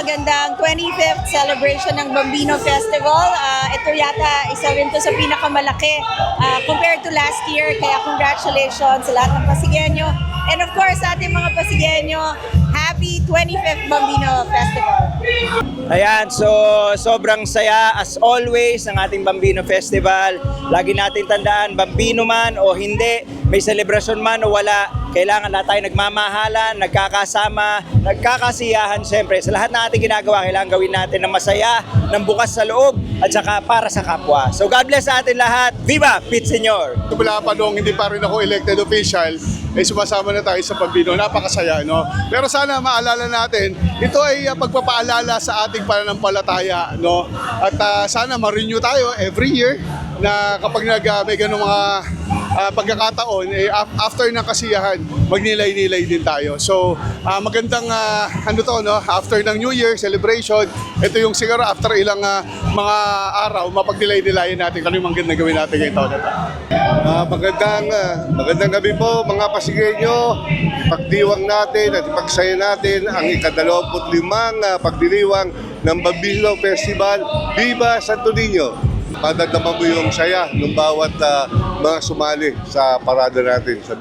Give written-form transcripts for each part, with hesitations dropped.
magandang 25th celebration ng Bambino Festival. Ito yata isa rin to sa pinakamalaki compared to last year. Kaya congratulations sa lahat ng Pasigueño. And of course, sa ating mga Pasigueño, happy 25th Bambino Festival. Ayan, so sobrang saya as always ng ating Bambino Festival. Lagi natin tandaan, Bambino man o hindi, may selebrasyon man o wala, kailangan na tayo nagmamahalan, nagkakasama, nagkakasiyahan siyempre. Sa lahat na ating ginagawa, kailangan gawin natin ng masaya, ng bukas sa loob, at saka para sa kapwa. So God bless sa atin lahat. Viva Pete Senior! Mula pa noong hindi pa rin ako elected official, sumasama na tayo sa Bambino. Napakasaya, no? Pero sana maalala natin, ito ay pagpapaalala sa ating pananampalataya, no? At sana ma-renew tayo every year na kapag may ganung mga pagkakataon, after ng kasiyahan, magnilay-nilay din tayo. So, magandang after ng New Year celebration, ito yung siguro after ilang mga araw, mapagnilay-nilayan natin kung yung magandang gawin natin ngayong taon na ito. Magandang gabi po mga Pasigueño. Pagdiwang natin at ipagsaya natin ang ika-25 pagdiriwang ng Bambino Festival. Viva Santo Niño! Padagdaman mo yung saya ng bawat mga sumali sa parada natin sa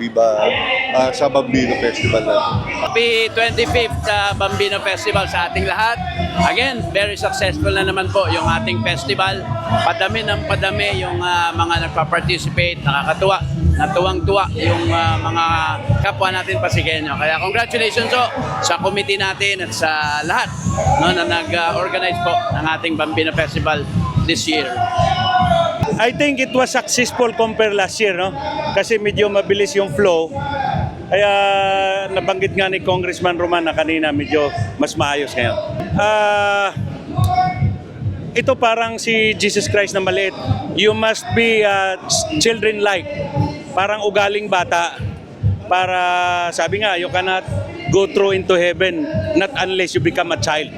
sa Bambino Festival natin. Happy 25th Bambino Festival sa ating lahat. Again, very successful na naman po yung ating festival. Padami ng padami yung mga nagpa-participate, nakakatuwa. Natuwang-tuwa yung mga kapwa natin Pasigueño. Kaya congratulations po sa committee natin at sa lahat na nag-organize po ng ating Bambino Festival this year. I think it was successful compared last year, no? Kasi medyo mabilis yung flow. Kaya nabanggit nga ni Congressman Roman na kanina medyo mas maayos ngayon. Ito parang si Jesus Christ na maliit. You must be children-like. Parang ugaling bata. Para sabi nga, you cannot go through into heaven not unless you become a child.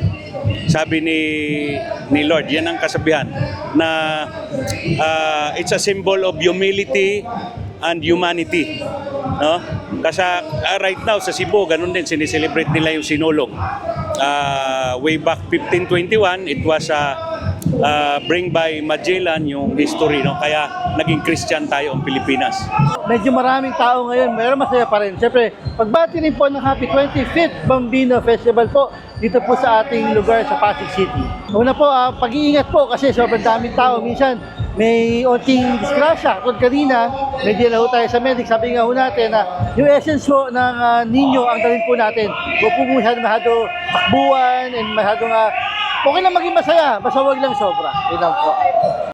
Sabi ni Lord, yan ang kasabihan na it's a symbol of humility and humanity, no? Kasi right now sa Cebu, ganun din sinicelebrate nila yung Sinulog. Way back 1521, it was bring by Magellan yung history, no? Kaya naging Christian tayo ang Pilipinas. Medyo maraming tao ngayon, pero masaya pa rin. Siyempre, pagbati rin po ng Happy 25th Bambino Festival po dito po sa ating lugar sa Pasig City. Una po, pag-iingat po kasi sobrang daming tao. Minsan, may onting disgrasya. Kung kanina, medyo na ho tayo sa medic. Sabi nga ho natin na yung essence po ng ninyo ang dalhin po natin. Huwag po masyado takbuhan and masyado okay lang maging masaya. Basta huwag lang sobra. Yun lang po.